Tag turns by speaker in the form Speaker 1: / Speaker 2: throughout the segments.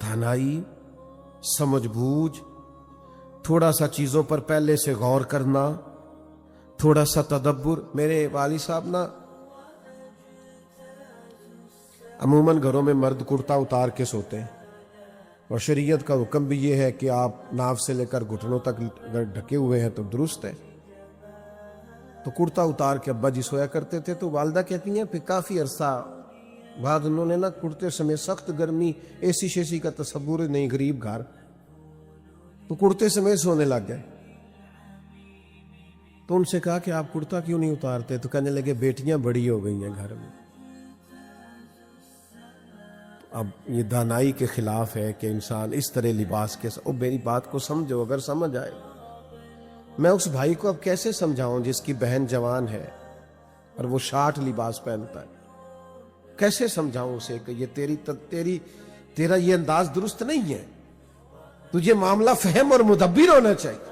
Speaker 1: دھانائی، سمجھ بوجھ، تھوڑا سا چیزوں پر پہلے سے غور کرنا، تھوڑا سا تدبر۔ میرے والد صاحب نا عموماً گھروں میں مرد کرتا اتار کے سوتے ہیں، اور شریعت کا حکم بھی یہ ہے کہ آپ ناف سے لے کر گھٹنوں تک اگر ڈھکے ہوئے ہیں تو درست ہے۔ تو کرتا اتار کے ابا جی سویا کرتے تھے، تو والدہ کہتی ہیں پھر کافی عرصہ بعد انہوں نے نا کرتے سمیت، سخت گرمی، اے سی شیسی کا تصور نہیں، غریب گھر، تو کرتے سمیت سونے لگ گئے۔ تو ان سے کہا کہ آپ کرتا کیوں نہیں اتارتے؟ تو کہنے لگے بیٹیاں بڑی ہو گئی ہیں گھر میں۔ اب یہ دانائی کے خلاف ہے کہ انسان اس طرح لباس کے ساتھ، میری بات کو سمجھو، اگر سمجھ آئے۔ میں اس بھائی کو اب کیسے سمجھاؤں جس کی بہن جوان ہے اور وہ شارٹ لباس پہنتا ہے؟ کیسے سمجھاؤں اسے کہ یہ تیرا یہ انداز درست نہیں ہے، تجھے معاملہ فہم اور مدبر ہونا چاہیے۔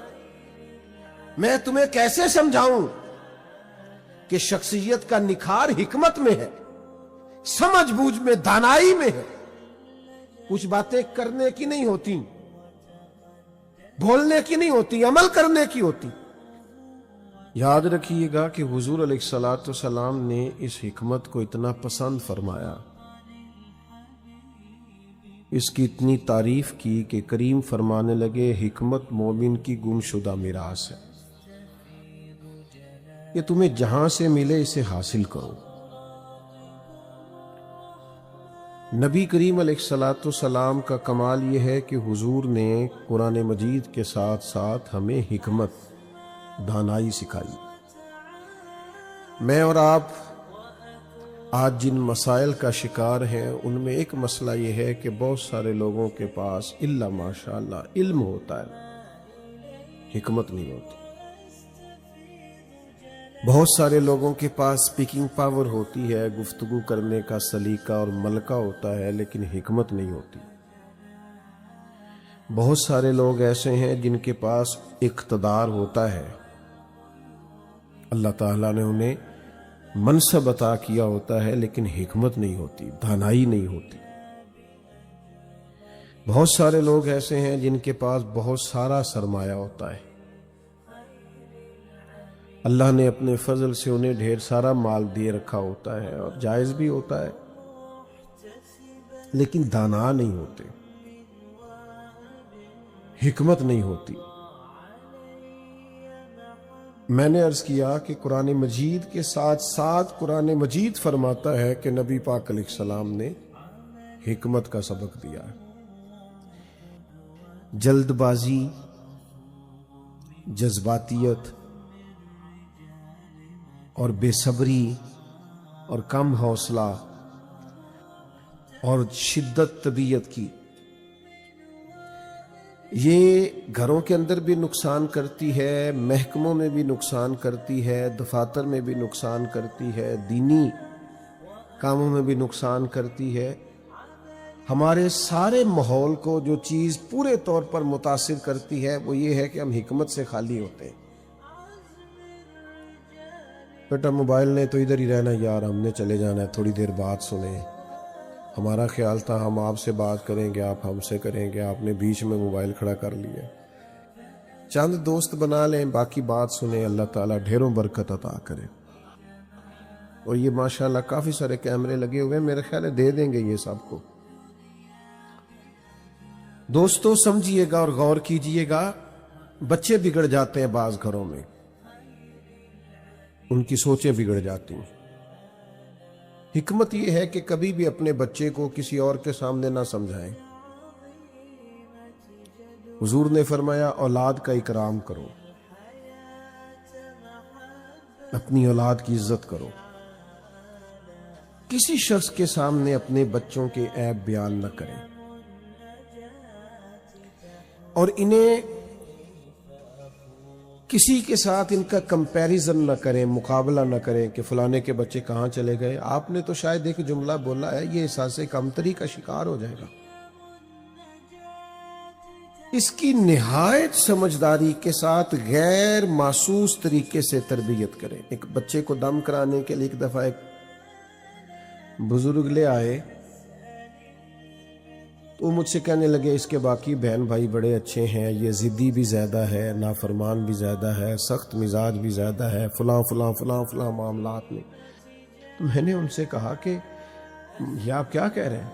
Speaker 1: میں تمہیں کیسے سمجھاؤں کہ شخصیت کا نکھار حکمت میں ہے، سمجھ بوجھ میں، دانائی میں ہے۔ کچھ باتیں کرنے کی نہیں ہوتی، بولنے کی نہیں ہوتی، عمل کرنے کی ہوتی۔ یاد رکھیے گا کہ حضور علیہ الصلوۃ والسلام نے اس حکمت کو اتنا پسند فرمایا، اس کی اتنی تعریف کی کہ کریم فرمانے لگے حکمت مومن کی گمشدہ میراث ہے، یہ تمہیں جہاں سے ملے اسے حاصل کرو۔ نبی کریم علیہ الصلوۃ والسلام کا کمال یہ ہے کہ حضور نے قرآن مجید کے ساتھ ساتھ ہمیں حکمت، دانائی سکھائی۔ میں اور آپ آج جن مسائل کا شکار ہیں ان میں ایک مسئلہ یہ ہے کہ بہت سارے لوگوں کے پاس الا ماشاء اللہ علم ہوتا ہے، حکمت نہیں ہوتی۔ بہت سارے لوگوں کے پاس اسپیکنگ پاور ہوتی ہے، گفتگو کرنے کا سلیقہ اور ملکہ ہوتا ہے، لیکن حکمت نہیں ہوتی۔ بہت سارے لوگ ایسے ہیں جن کے پاس اقتدار ہوتا ہے، اللہ تعالیٰ نے انہیں منصب عطا کیا ہوتا ہے، لیکن حکمت نہیں ہوتی، دانائی نہیں ہوتی۔ بہت سارے لوگ ایسے ہیں جن کے پاس بہت سارا سرمایہ ہوتا ہے، اللہ نے اپنے فضل سے انہیں ڈھیر سارا مال دیے رکھا ہوتا ہے، اور جائز بھی ہوتا ہے، لیکن دانا نہیں ہوتے، حکمت نہیں ہوتی۔ میں نے عرض کیا کہ قرآن مجید کے ساتھ ساتھ قرآن مجید فرماتا ہے کہ نبی پاک علیہ السلام نے حکمت کا سبق دیا ہے۔ جلد بازی، جذباتیت اور بے صبری اور کم حوصلہ اور شدت طبیعت کی، یہ گھروں کے اندر بھی نقصان کرتی ہے، محکموں میں بھی نقصان کرتی ہے، دفاتر میں بھی نقصان کرتی ہے، دینی کاموں میں بھی نقصان کرتی ہے۔ ہمارے سارے ماحول کو جو چیز پورے طور پر متاثر کرتی ہے وہ یہ ہے کہ ہم حکمت سے خالی ہوتے ہیں۔ بیٹا موبائل نے تو ادھر ہی رہنا یار، ہم نے چلے جانا ہے، تھوڑی دیر بات سنیں، ہمارا خیال تھا ہم آپ سے بات کریں گے، آپ ہم سے کریں گے، آپ نے بیچ میں موبائل کھڑا کر لیا۔ چند دوست بنا لیں، باقی بات سنیں، اللہ تعالیٰ ڈھیروں برکت عطا کرے۔ اور یہ ماشاءاللہ کافی سارے کیمرے لگے ہوئے ہیں، میرے خیال ہے دے دیں گے یہ سب کو۔ دوستو سمجھیے گا اور غور کیجئے گا، بچے بگڑ جاتے ہیں بعض گھروں میں، ان کی سوچیں بگڑ جاتی ہیں۔ حکمت یہ ہے کہ کبھی بھی اپنے بچے کو کسی اور کے سامنے نہ سمجھائیں۔ حضور نے فرمایا اولاد کا اکرام کرو، اپنی اولاد کی عزت کرو، کسی شخص کے سامنے اپنے بچوں کے عیب بیان نہ کریں، اور انہیں کسی کے ساتھ ان کا کمپیریزن نہ کریں، مقابلہ نہ کریں کہ فلانے کے بچے کہاں چلے گئے۔ آپ نے تو شاید ایک جملہ بولا ہے، یہ احساس کمتری کا شکار ہو جائے گا۔ اس کی نہایت سمجھداری کے ساتھ غیر محسوس طریقے سے تربیت کریں۔ ایک بچے کو دم کرانے کے لیے ایک دفعہ ایک بزرگ لے آئے، تو وہ مجھ سے کہنے لگے اس کے باقی بہن بھائی بڑے اچھے ہیں، یہ ضدی بھی زیادہ ہے، نافرمان بھی زیادہ ہے، سخت مزاج بھی زیادہ ہے، فلاں فلاں فلاں فلاں معاملات میں۔ تو میں نے ان سے کہا کہ یہ آپ کیا کہہ رہے ہیں؟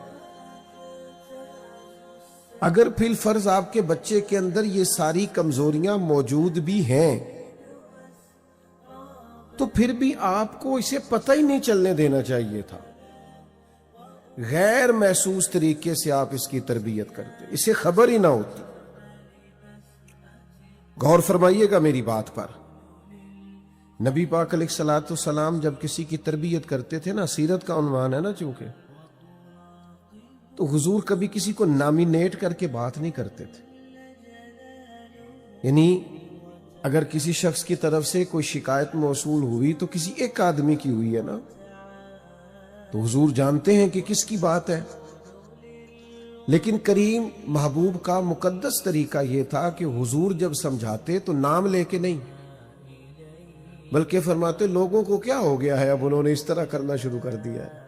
Speaker 1: اگر فی الفرض آپ کے بچے کے اندر یہ ساری کمزوریاں موجود بھی ہیں تو پھر بھی آپ کو اسے پتہ ہی نہیں چلنے دینا چاہیے تھا۔ غیر محسوس طریقے سے آپ اس کی تربیت کرتے، اسے خبر ہی نہ ہوتی۔ غور فرمائیے گا میری بات پر۔ نبی پاک علیہ الصلوۃ والسلام جب کسی کی تربیت کرتے تھے نا، سیرت کا عنوان ہے نا چونکہ، تو حضور کبھی کسی کو نامینیٹ کر کے بات نہیں کرتے تھے۔ یعنی اگر کسی شخص کی طرف سے کوئی شکایت موصول ہوئی تو کسی ایک آدمی کی ہوئی ہے نا، تو حضور جانتے ہیں کہ کس کی بات ہے۔ لیکن کریم محبوب کا مقدس طریقہ یہ تھا کہ حضور جب سمجھاتے تو نام لے کے نہیں، بلکہ فرماتے لوگوں کو کیا ہو گیا ہے، اب انہوں نے اس طرح کرنا شروع کر دیا ہے۔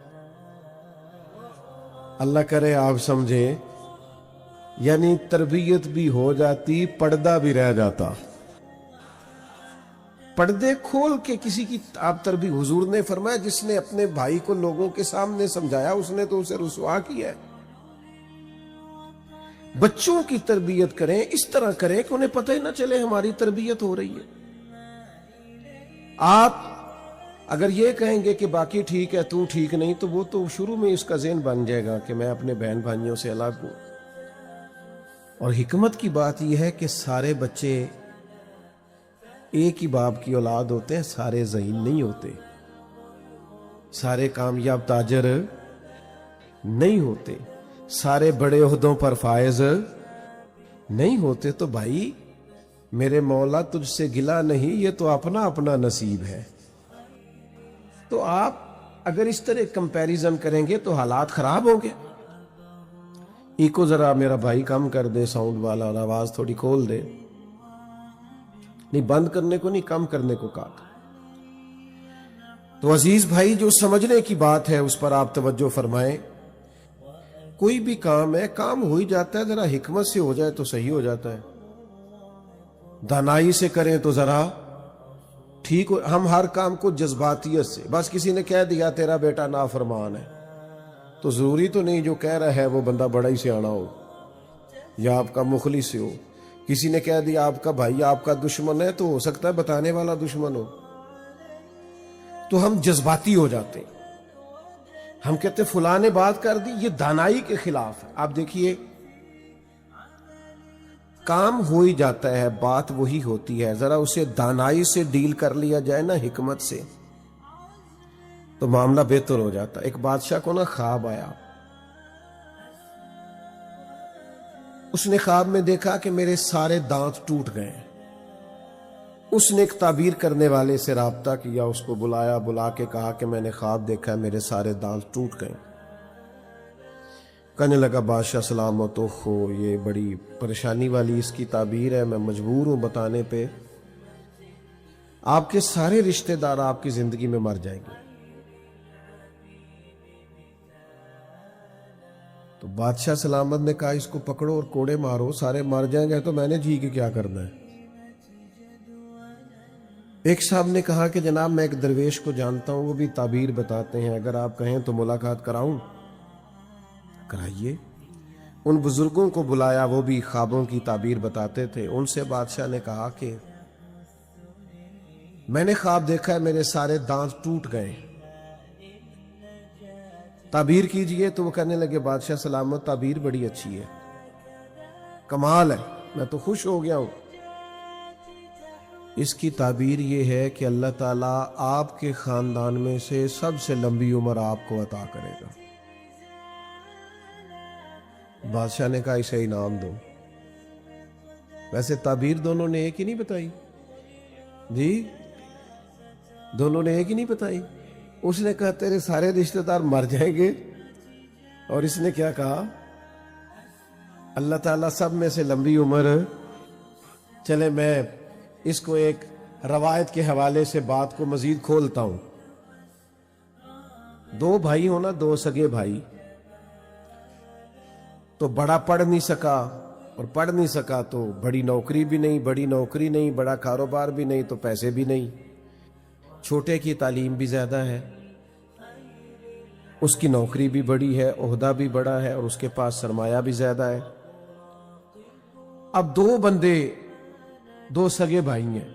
Speaker 1: اللہ کرے آپ سمجھیں، یعنی تربیت بھی ہو جاتی، پردہ بھی رہ جاتا۔ پردے کھول کے کسی کی آپ تربیت، حضور نے فرمایا جس نے اپنے بھائی کو لوگوں کے سامنے سمجھایا اس نے تو اسے رسوا کیا ہے۔ بچوں کی تربیت کریں، اس طرح کریں کہ انہیں پتہ ہی نہ چلے ہماری تربیت ہو رہی ہے۔ آپ اگر یہ کہیں گے کہ باقی ٹھیک ہے تو ٹھیک نہیں، تو وہ تو شروع میں اس کا ذہن بن جائے گا کہ میں اپنے بہن بھائیوں سے الگ ہوں۔ اور حکمت کی بات یہ ہے کہ سارے بچے ایک ہی باپ کی اولاد ہوتے ہیں، سارے ذہین نہیں ہوتے، سارے کامیاب تاجر نہیں ہوتے، سارے بڑے عہدوں پر فائز نہیں ہوتے۔ تو بھائی میرے مولا تجھ سے گلہ نہیں، یہ تو اپنا اپنا نصیب ہے۔ تو آپ اگر اس طرح کمپیریزن کریں گے تو حالات خراب ہوں گے۔ ایکو ذرا میرا بھائی کم کر دے ساؤنڈ والا، اور آواز تھوڑی کھول دے، نہیں بند کرنے کو نہیں، کم کرنے کو کہا۔ تو عزیز بھائی جو سمجھنے کی بات ہے اس پر آپ توجہ فرمائیں۔ کوئی بھی کام ہے، کام ہو ہی جاتا ہے، ذرا حکمت سے ہو جائے تو صحیح ہو جاتا ہے، دانائی سے کریں تو ذرا ٹھیک ہو۔ ہم ہر کام کو جذباتیت سے، بس کسی نے کہہ دیا تیرا بیٹا نافرمان ہے تو ضروری تو نہیں جو کہہ رہا ہے وہ بندہ بڑا ہی سیانا ہو یا آپ کا مخلص ہو۔ کسی نے کہہ دیا آپ کا بھائی آپ کا دشمن ہے تو ہو سکتا ہے بتانے والا دشمن ہو۔ تو ہم جذباتی ہو جاتے ہیں، ہم کہتے ہیں فلاں نے بات کر دی، یہ دانائی کے خلاف ہے۔ آپ دیکھیے کام ہو ہی جاتا ہے، بات وہی ہوتی ہے، ذرا اسے دانائی سے ڈیل کر لیا جائے نا، حکمت سے، تو معاملہ بہتر ہو جاتا ہے۔ ایک بادشاہ کو نا خواب آیا، اس نے خواب میں دیکھا کہ میرے سارے دانت ٹوٹ گئے۔ اس نے ایک تعبیر کرنے والے سے رابطہ کیا، اس کو بلایا، بلا کے کہا کہ میں نے خواب دیکھا ہے میرے سارے دانت ٹوٹ گئے۔ کہنے لگا بادشاہ سلامت ہو، یہ بڑی پریشانی والی اس کی تعبیر ہے، میں مجبور ہوں بتانے پہ، آپ کے سارے رشتہ دار آپ کی زندگی میں مر جائیں گے۔ تو بادشاہ سلامت نے کہا اس کو پکڑو اور کوڑے مارو، سارے مر جائیں گے تو میں نے جی کے کیا کرنا ہے۔ ایک صاحب نے کہا کہ جناب میں ایک درویش کو جانتا ہوں، وہ بھی تعبیر بتاتے ہیں، اگر آپ کہیں تو ملاقات کراؤں؟ کرائیے۔ ان بزرگوں کو بلایا، وہ بھی خوابوں کی تعبیر بتاتے تھے۔ ان سے بادشاہ نے کہا کہ میں نے خواب دیکھا ہے میرے سارے دانت ٹوٹ گئے، تعبیر کیجئے۔ تو وہ کہنے لگے بادشاہ سلامت تعبیر بڑی اچھی ہے، کمال ہے، میں تو خوش ہو گیا ہوں۔ اس کی تعبیر یہ ہے کہ اللہ تعالیٰ آپ کے خاندان میں سے سب سے لمبی عمر آپ کو عطا کرے گا۔ بادشاہ نے کہا اسے انعام دو۔ ویسے تعبیر دونوں نے ایک ہی نہیں بتائی جی، دونوں نے ایک ہی نہیں بتائی۔ اس نے کہا تیرے سارے رشتہ دار مر جائیں گے، اور اس نے کیا کہا اللہ تعالیٰ سب میں سے لمبی عمر۔ چلے میں اس کو ایک روایت کے حوالے سے بات کو مزید کھولتا ہوں۔ دو بھائی ہونا، دو سگے بھائی، تو بڑا پڑھ نہیں سکا، اور پڑھ نہیں سکا تو بڑی نوکری بھی نہیں، بڑی نوکری نہیں، بڑا کاروبار بھی نہیں تو پیسے بھی نہیں۔ چھوٹے کی تعلیم بھی زیادہ ہے، اس کی نوکری بھی بڑی ہے، عہدہ بھی بڑا ہے، اور اس کے پاس سرمایہ بھی زیادہ ہے۔ اب دو بندے، دو سگے بھائی ہیں،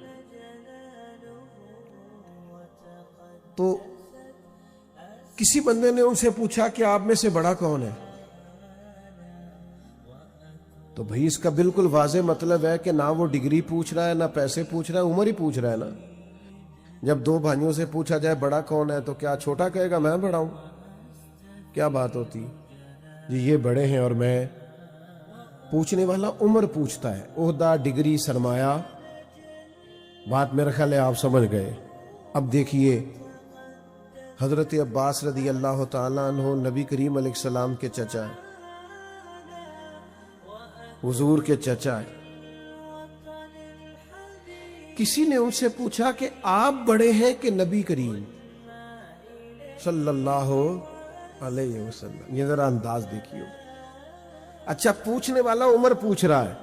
Speaker 1: تو کسی بندے نے ان سے پوچھا کہ آپ میں سے بڑا کون ہے؟ تو بھئی اس کا بالکل واضح مطلب ہے کہ نہ وہ ڈگری پوچھ رہا ہے، نہ پیسے پوچھ رہا ہے، عمر ہی پوچھ رہا ہے نا۔ جب دو بھائیوں سے پوچھا جائے بڑا کون ہے تو کیا چھوٹا کہے گا میں بڑا ہوں؟ کیا بات ہوتی جی، یہ بڑے ہیں اور میں۔ پوچھنے والا عمر پوچھتا ہے، عہدہ، ڈگری، سرمایہ۔ بات میرا خیال ہے آپ سمجھ گئے۔ اب دیکھیے، حضرت عباس رضی اللہ تعالیٰ عنہ نبی کریم علیہ السلام کے چچا ہیں، حضور کے چچا ہیں۔ کسی نے ان سے پوچھا کہ آپ بڑے ہیں کہ نبی کریم صلی اللہ علیہ وسلم؟ یہ ذرا انداز دیکھیے۔ اچھا، پوچھنے والا عمر پوچھ رہا ہے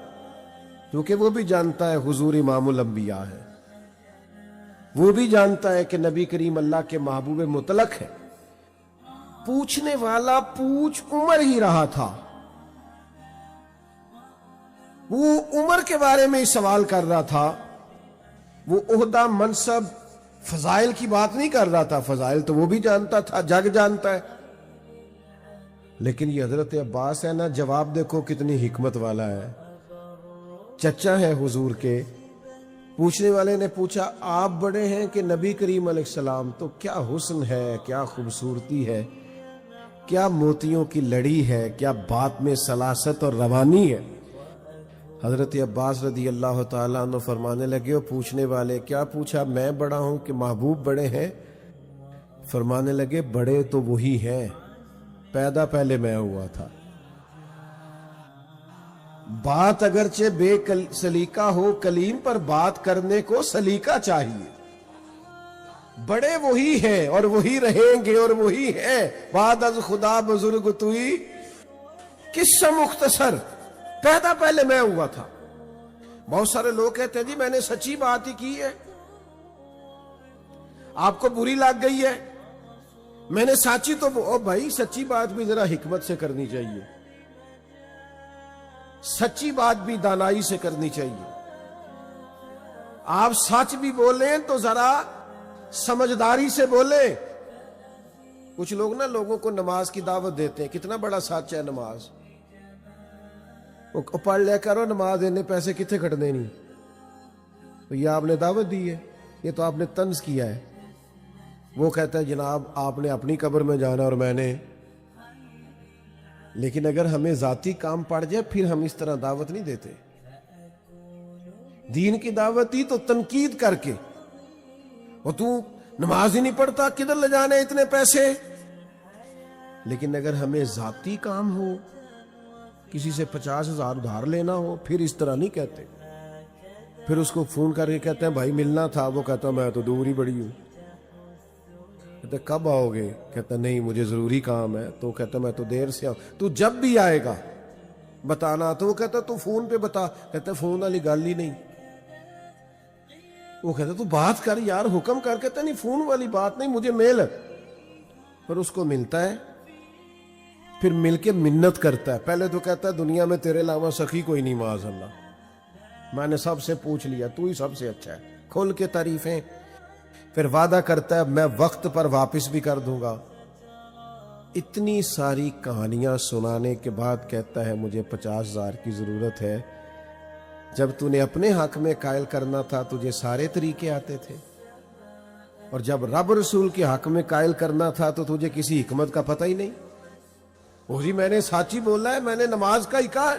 Speaker 1: کیونکہ وہ بھی جانتا ہے حضور امام الانبیاء ہے، وہ بھی جانتا ہے کہ نبی کریم اللہ کے محبوب مطلق ہے۔ پوچھنے والا پوچھ عمر ہی رہا تھا، وہ عمر کے بارے میں ہی سوال کر رہا تھا، وہ عہدہ، منصب، فضائل کی بات نہیں کر رہا تھا۔ فضائل تو وہ بھی جانتا تھا، جگ جانتا ہے، لیکن یہ حضرت عباس ہے نا، جواب دیکھو کتنی حکمت والا ہے۔ چچا ہے حضور کے، پوچھنے والے نے پوچھا آپ بڑے ہیں کہ نبی کریم علیہ السلام؟ تو کیا حسن ہے، کیا خوبصورتی ہے، کیا موتیوں کی لڑی ہے، کیا بات میں سلاست اور روانی ہے۔ حضرت عباس رضی اللہ تعالیٰ عنہ فرمانے لگے، اور پوچھنے والے کیا پوچھا، میں بڑا ہوں کہ محبوب بڑے ہیں؟ فرمانے لگے بڑے تو وہی ہیں، پیدا پہلے میں ہوا تھا۔ بات اگرچہ بے سلیقہ ہو، کلیم پر بات کرنے کو سلیقہ چاہیے۔ بڑے وہی ہیں اور وہی رہیں گے اور وہی ہیں، بعد از خدا بزرگ توئی قصہ مختصر، پیدا پہلے میں ہوا تھا۔ بہت سارے لوگ کہتے ہیں جی میں نے سچی بات ہی کی ہے، آپ کو بری لگ گئی ہے، میں نے سچی تو بھائی سچی بات بھی ذرا حکمت سے کرنی چاہیے، سچی بات بھی دانائی سے کرنی چاہیے۔ آپ سچ بھی بولیں تو ذرا سمجھداری سے بولیں۔ کچھ لوگ نا لوگوں کو نماز کی دعوت دیتے ہیں، کتنا بڑا سچ ہے نماز، وہ پڑھ لے کرو نماز، دینے پیسے کتنے کھٹنے نہیں، تو یہ آپ نے دعوت دی ہے، یہ تو آپ نے طنز کیا ہے۔ وہ کہتا ہے جناب آپ نے اپنی قبر میں جانا اور میں نے، لیکن اگر ہمیں ذاتی کام پڑ جائے پھر ہم اس طرح دعوت نہیں دیتے۔ دین کی دعوت دی تو تنقید کر کے، اور تو نماز ہی نہیں پڑھتا، کدھر لے جانے اتنے پیسے؟ لیکن اگر ہمیں ذاتی کام ہو، کسی سے 50,000 ادھار لینا ہو، پھر اس طرح نہیں کہتے، پھر اس کو فون کر کے کہتے ہیں بھائی ملنا تھا، وہ کہتا میں تو دور ہی بڑی ہوں۔ کہتے کب آؤ گے؟ کہتا نہیں مجھے ضروری کام ہے، تو کہتا میں تو دیر سے آؤں۔ تو جب بھی آئے گا بتانا، تو وہ کہتا تو فون پہ بتا، کہتا فون والی گل ہی نہیں۔ وہ کہتا تو بات کر یار، حکم کر، کہتا نہیں فون والی بات نہیں، مجھے میل ہے۔ پر اس کو ملتا ہے، پھر مل کے منت کرتا ہے۔ پہلے تو کہتا ہے دنیا میں تیرے علاوہ سخی کوئی نہیں معاذ اللہ، میں نے سب سے پوچھ لیا، تو ہی سب سے اچھا ہے، کھول کے تعریفیں۔ پھر وعدہ کرتا ہے میں وقت پر واپس بھی کر دوں گا۔ اتنی ساری کہانیاں سنانے کے بعد کہتا ہے مجھے 50,000 کی ضرورت ہے۔ جب تو نے اپنے حق میں قائل کرنا تھا تجھے سارے طریقے آتے تھے، اور جب رب رسول کے حق میں قائل کرنا تھا تو تجھے کسی حکمت کا پتہ ہی نہیں۔ وہ جی میں نے سچ ہی بولا ہے، میں نے نماز کا ہی کہا ہے،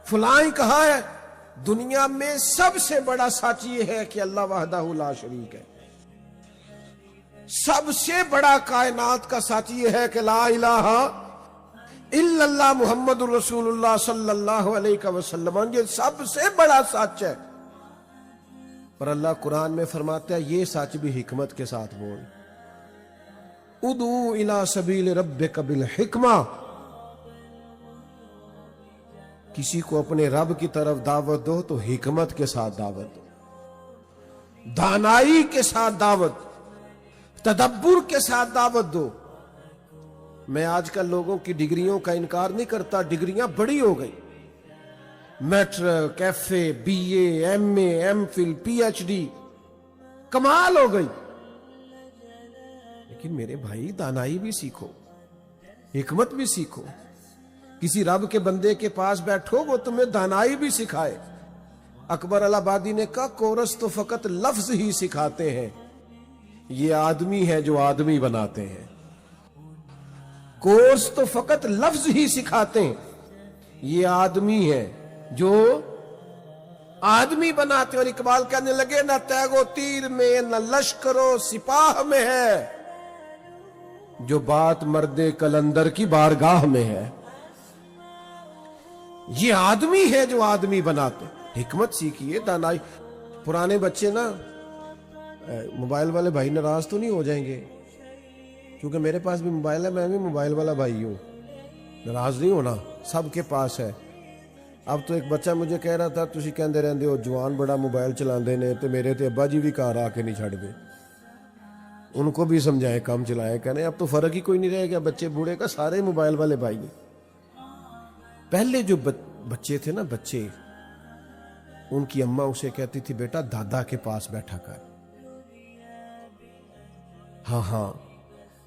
Speaker 1: فلاں ہی کہا ہے۔ دنیا میں سب سے بڑا سچ یہ ہے کہ اللہ وحدہ لا شریک ہے۔ سب سے بڑا کائنات کا سچ یہ ہے کہ لا الہ الا اللہ محمد الرسول اللہ صلی اللہ علیہ وسلم، یہ سب سے بڑا سچ ہے۔ پر اللہ قرآن میں فرماتا ہے یہ سچ بھی حکمت کے ساتھ بول، ادعو الی سبیل ربک بالحکمہ، کسی کو اپنے رب کی طرف دعوت دو تو حکمت کے ساتھ دعوت دو، دانائی کے ساتھ دعوت، تدبر کے ساتھ دعوت دو۔ میں آج کل لوگوں کی ڈگریوں کا انکار نہیں کرتا، ڈگریاں بڑی ہو گئی، matric, F A, B A, M A, M Phil, P H D, کمال ہو گئی۔ لیکن میرے بھائی دانائی بھی سیکھو، حکمت بھی سیکھو۔ کسی رب کے بندے کے پاس بیٹھو، وہ تمہیں دانائی بھی سکھائے۔ اکبر الہ آبادی نے کہا کورس تو فقط لفظ ہی سکھاتے ہیں، یہ آدمی ہے جو آدمی بناتے ہیں۔ کورس تو فقط لفظ ہی سکھاتے ہیں، یہ آدمی ہے جو آدمی بناتے ہیں۔ اور اقبال کہنے لگے نہ تیغ و تیر میں، نہ لشکر و سپاہ میں ہے، جو بات مرد کلندر کی بارگاہ میں ہے۔ یہ آدمی ہے جو آدمی بناتے۔ حکمت سیکھیے، دانائی۔ پرانے بچے نا، موبائل والے بھائی ناراض تو نہیں ہو جائیں گے، کیونکہ میرے پاس بھی موبائل ہے، میں بھی موبائل والا بھائی ہوں، ناراض نہیں ہونا، سب کے پاس ہے۔ اب تو ایک بچہ مجھے کہہ رہا تھا تسی کہندے رہندے ہو جوان بڑا موبائل چلاندے نے، تو میرے تے ابا جی بھی گھر آ کے نہیں چھڑ دے، ان کو بھی سمجھائے کم چلائے، کہنے اب تو فرق ہی کوئی نہیں رہے گا، بچے بوڑھے کا سارے موبائل والے بھائی ہیں۔ پہلے جو بچے تھے نا، بچے، ان کی اماں اسے کہتی تھی بیٹا دادا کے پاس بیٹھا کر۔ ہاں،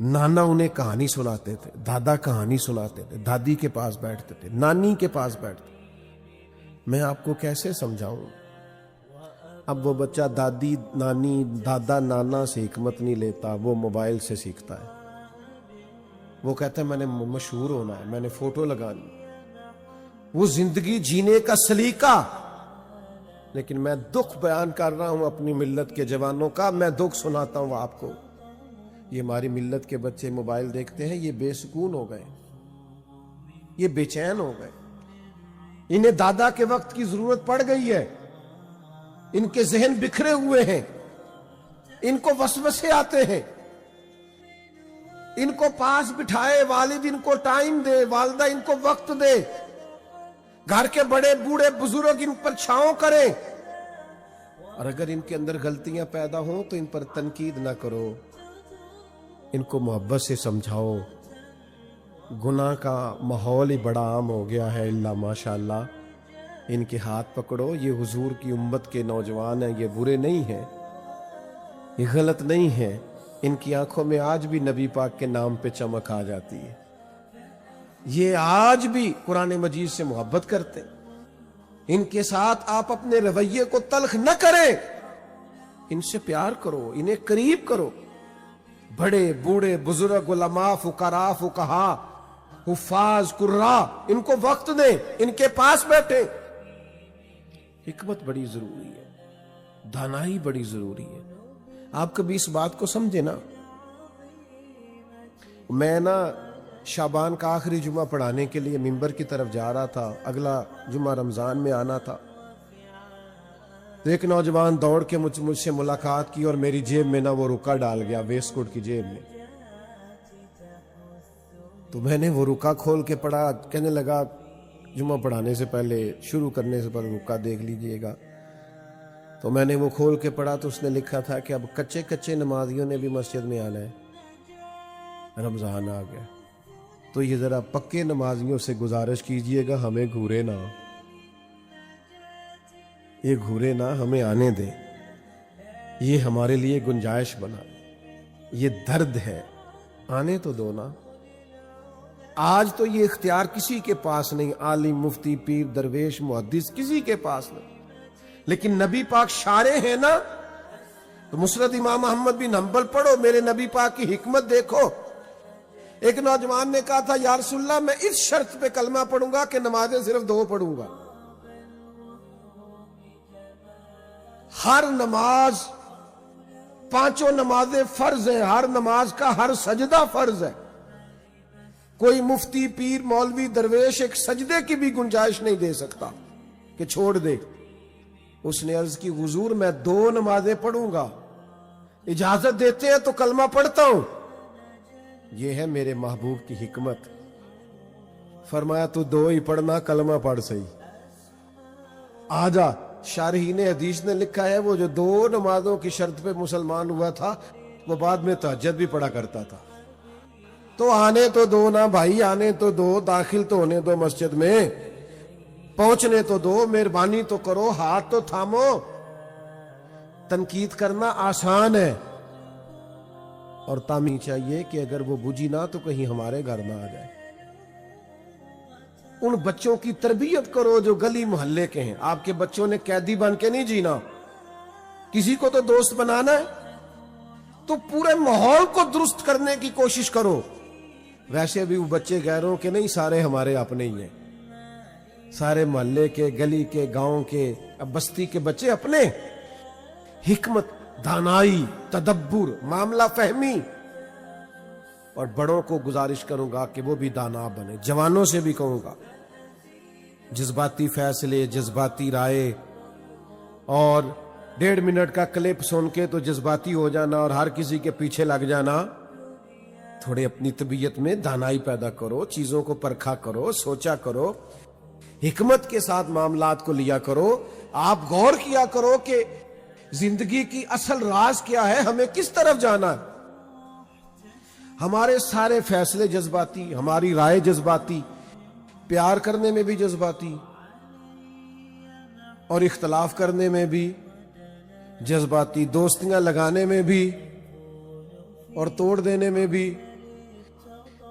Speaker 1: نانا انہیں کہانی سناتے تھے، دادا کہانی سناتے تھے، دادی کے پاس بیٹھتے تھے، نانی کے پاس بیٹھتے تھے۔ میں آپ کو کیسے سمجھاؤں؟ اب وہ بچہ دادی، نانی، دادا، نانا سے حکمت نہیں لیتا، وہ موبائل سے سیکھتا ہے۔ وہ کہتا ہے میں نے مشہور ہونا ہے، میں نے فوٹو لگانی، وہ زندگی جینے کا سلیقہ۔ لیکن میں دکھ بیان کر رہا ہوں اپنی ملت کے جوانوں کا، میں دکھ سناتا ہوں آپ کو۔ یہ ہماری ملت کے بچے موبائل دیکھتے ہیں، یہ بے سکون ہو گئے، یہ بے چین ہو گئے، انہیں دادا کے وقت کی ضرورت پڑ گئی ہے، ان کے ذہن بکھرے ہوئے ہیں، ان کو وسوسے آتے ہیں، ان کو پاس بٹھائے، والد ان کو ٹائم دے، والدہ ان کو وقت دے، گھر کے بڑے بوڑھے بزرگ ان پر چھاؤں کریں، اور اگر ان کے اندر غلطیاں پیدا ہوں تو ان پر تنقید نہ کرو، ان کو محبت سے سمجھاؤ۔ گناہ کا ماحول ہی بڑا عام ہو گیا ہے، اللہ ماشاءاللہ۔ ان کے ہاتھ پکڑو، یہ حضور کی امت کے نوجوان ہیں، یہ برے نہیں ہیں، یہ غلط نہیں ہیں، ان کی آنکھوں میں آج بھی نبی پاک کے نام پہ چمک آ جاتی ہے، یہ آج بھی قرآن مجید سے محبت کرتے ہیں۔ ان کے ساتھ آپ اپنے رویے کو تلخ نہ کریں، ان سے پیار کرو، انہیں قریب کرو۔ بڑے بوڑھے بزرگ، علماء، فقراء، فقہاء، حفاظ، قراء، ان کو وقت دیں، ان کے پاس بیٹھیں۔ حکمت بڑی ضروری ہے، دانائی بڑی ضروری ہے۔ آپ کبھی اس بات کو سمجھے نا، میں نا شعبان کا آخری جمعہ پڑھانے کے لیے ممبر کی طرف جا رہا تھا، اگلا جمعہ رمضان میں آنا تھا، تو ایک نوجوان دوڑ کے مجھ سے ملاقات کی اور میری جیب میں نا وہ رکا ڈال گیا، ویسٹ کوٹ کی جیب میں۔ تو میں نے وہ رکا کھول کے پڑھا، کہنے لگا جمعہ پڑھانے سے پہلے، شروع کرنے سے پہلے رکا دیکھ لیجئے گا۔ تو میں نے وہ کھول کے پڑھا تو اس نے لکھا تھا کہ اب کچے نمازیوں نے بھی مسجد میں آنا ہے، رمضان آ گیا، تو یہ ذرا پکے نمازیوں سے گزارش کیجئے گا ہمیں گھورے نہ، یہ گھورے نہ، ہمیں آنے دیں، یہ ہمارے لیے گنجائش بنا، یہ درد ہے، آنے تو دو نا۔ آج تو یہ اختیار کسی کے پاس نہیں، عالم، مفتی، پیر، درویش، محدث، کسی کے پاس نہیں، لیکن نبی پاک شارع ہے نا، تو مسند امام احمد بن حنبل پڑھو، میرے نبی پاک کی حکمت دیکھو۔ ایک نوجوان نے کہا تھا یا رسول اللہ میں اس شرط پہ کلمہ پڑھوں گا کہ نمازیں صرف 2 پڑھوں گا، ہر نماز، 5 نمازیں فرض ہیں، ہر نماز کا ہر سجدہ فرض ہے، کوئی مفتی، پیر، مولوی، درویش ایک سجدے کی بھی گنجائش نہیں دے سکتا کہ چھوڑ دے۔ اس نے عرض کی حضور میں 2 نمازیں پڑھوں گا، اجازت دیتے ہیں تو کلمہ پڑھتا ہوں۔ یہ ہے میرے محبوب کی حکمت۔ فرمایا تو 2 ہی پڑھنا، کلمہ پڑھ صحیح۔ آدھا شارحین حدیث نے لکھا ہے وہ جو 2 نمازوں کی شرط پہ مسلمان ہوا تھا وہ بعد میں تہجد بھی پڑھا کرتا تھا. تو آنے تو دو نا بھائی، آنے تو دو، داخل تو ہونے دو مسجد میں، پہنچنے تو دو، مہربانی تو کرو، ہاتھ تو تھامو. تنقید کرنا آسان ہے، اور تامی چاہیے کہ اگر وہ بجھی نہ تو کہیں ہمارے گھر نہ آ جائے. ان بچوں کی تربیت کرو جو گلی محلے کے ہیں. آپ کے بچوں نے قیدی بن کے نہیں جینا، کسی کو تو دوست بنانا ہے، تو پورے ماحول کو درست کرنے کی کوشش کرو. ویسے بھی وہ بچے غیروں کے نہیں، سارے ہمارے اپنے ہی ہیں، سارے محلے کے، گلی کے، گاؤں کے، اب بستی کے بچے اپنے. حکمت، دانائی، تدبر، معاملہ فہمی. اور بڑوں کو گزارش کروں گا کہ وہ بھی دانا بنے. جوانوں سے بھی کہوں گا جذباتی فیصلے، جذباتی رائے اور 1.5 منٹ کا کلپ سن کے تو جذباتی ہو جانا اور ہر کسی کے پیچھے لگ جانا. تھوڑے اپنی طبیعت میں دانائی پیدا کرو، چیزوں کو پرکھا کرو، سوچا کرو، حکمت کے ساتھ معاملات کو لیا کرو. آپ غور کیا کرو کہ زندگی کی اصل راز کیا ہے، ہمیں کس طرف جانا ہے. ہمارے سارے فیصلے جذباتی، ہماری رائے جذباتی، پیار کرنے میں بھی جذباتی اور اختلاف کرنے میں بھی جذباتی، دوستیاں لگانے میں بھی اور توڑ دینے میں بھی.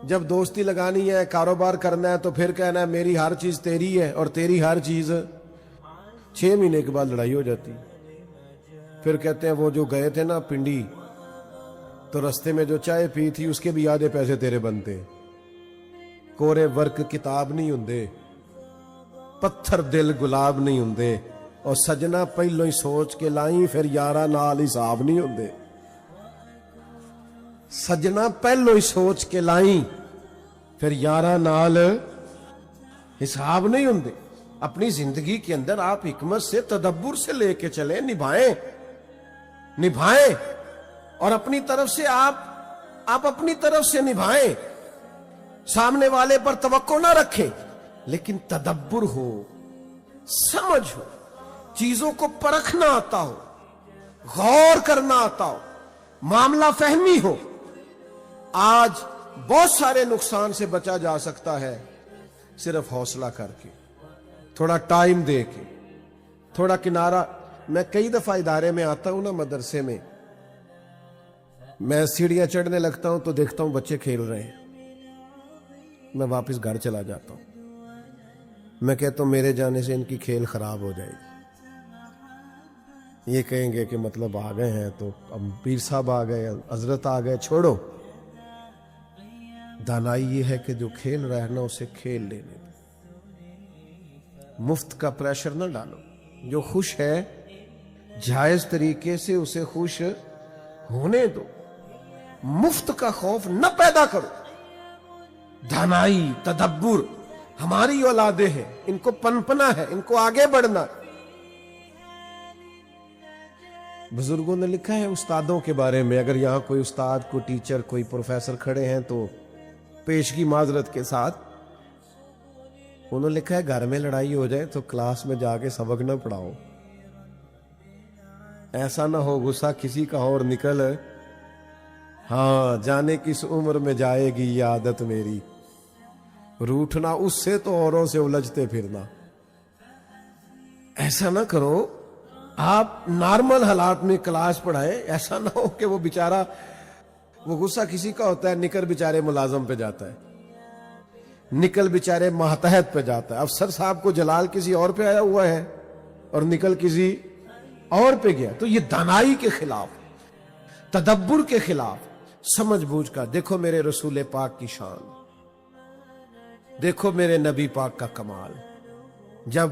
Speaker 1: جب دوستی لگانی ہے، کاروبار کرنا ہے تو پھر کہنا ہے میری ہر چیز تیری ہے اور تیری ہر چیز. 6 مہینے کے بعد لڑائی ہو جاتی. پھر کہتے ہیں وہ جو گئے تھے نا پنڈی تو رستے میں جو چائے پی تھی اس کے بھی آدھے پیسے تیرے بنتے. کورے ورک کتاب نہیں ہوندے، پتھر دل گلاب نہیں ہوندے، اور سجنا پہلو ہی سوچ کے لائیں پھر یارہ نال حساب نہیں ہوندے. سجنا پہلو ہی سوچ کے لائیں پھر یارہ نال حساب نہیں ہوندے. اپنی زندگی کے اندر آپ حکمت سے، تدبر سے لے کے چلیں، نبھائیں اور اپنی طرف سے آپ اپنی طرف سے نبھائیں. سامنے والے پر توقع نہ رکھیں، لیکن تدبر ہو، سمجھ ہو، چیزوں کو پرکھنا آتا ہو، غور کرنا آتا ہو، معاملہ فہمی ہو. آج بہت سارے نقصان سے بچا جا سکتا ہے صرف حوصلہ کر کے، تھوڑا ٹائم دے کے، تھوڑا کنارہ. میں کئی دفعہ ادارے میں آتا ہوں نا، مدرسے میں، میں سیڑھیاں چڑھنے لگتا ہوں تو دیکھتا ہوں بچے کھیل رہے ہیں، میں واپس گھر چلا جاتا ہوں. میں کہتا ہوں میرے جانے سے ان کی کھیل خراب ہو جائے گی. یہ کہیں گے کہ مطلب آ گئے ہیں تو اب پیر صاحب آ گئے، حضرت آ گئے، چھوڑو. دانائی یہ ہے کہ جو کھیل رہا ہے نا اسے کھیل لینے دو، مفت کا پریشر نہ ڈالو. جو خوش ہے جائز طریقے سے اسے خوش ہونے دو، مفت کا خوف نہ پیدا کرو. دانائی، تدبر ہماری اولادیں ہیں، ان کو پنپنا ہے، ان کو آگے بڑھنا. بزرگوں نے لکھا ہے استادوں کے بارے میں، اگر یہاں کوئی استاد، کوئی ٹیچر، کوئی پروفیسر کھڑے ہیں تو پیشگی معذرت کے ساتھ، انہوں نے لکھا ہے گھر میں لڑائی ہو جائے تو کلاس میں جا کے سبق نہ پڑھاؤ. ایسا نہ ہو غصہ کسی کا اور نکل، ہاں جانے کس عمر میں جائے گی یہ عادت میری، روٹھنا اس سے تو اوروں سے الجھتے پھرنا. ایسا نہ کرو. آپ نارمل حالات میں کلاس پڑھائیں. ایسا نہ ہو کہ وہ بیچارہ، وہ غصہ کسی کا ہوتا ہے، نکل بیچارے ملازم پہ جاتا ہے، نکل بیچارے ماتحت پہ جاتا ہے. افسر صاحب کو جلال کسی اور پہ آیا ہوا ہے اور نکل کسی اور پہ گیا. تو یہ دانائی کے خلاف، تدبر کے خلاف، سمجھ بوجھ کا. دیکھو میرے رسول پاک کی شان، دیکھو میرے نبی پاک کا کمال. جب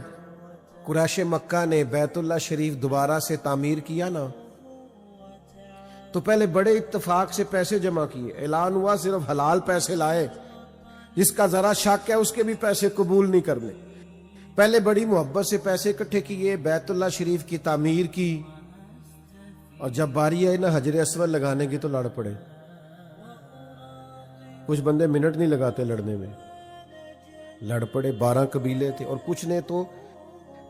Speaker 1: قریش مکہ نے بیت اللہ شریف دوبارہ سے تعمیر کیا نا تو پہلے بڑے اتفاق سے پیسے جمع کیے، اعلان ہوا صرف حلال پیسے لائے، جس کا ذرا شک ہے اس کے بھی پیسے قبول نہیں کرنے. پہلے بڑی محبت سے پیسے اکٹھے کیے، بیت اللہ شریف کی تعمیر کی، اور جب باری آئی نا حجر اسود لگانے کی تو لڑ پڑے. کچھ بندے منٹ نہیں لگاتے لڑنے میں، لڑ پڑے. 12 قبیلے تھے اور کچھ نے تو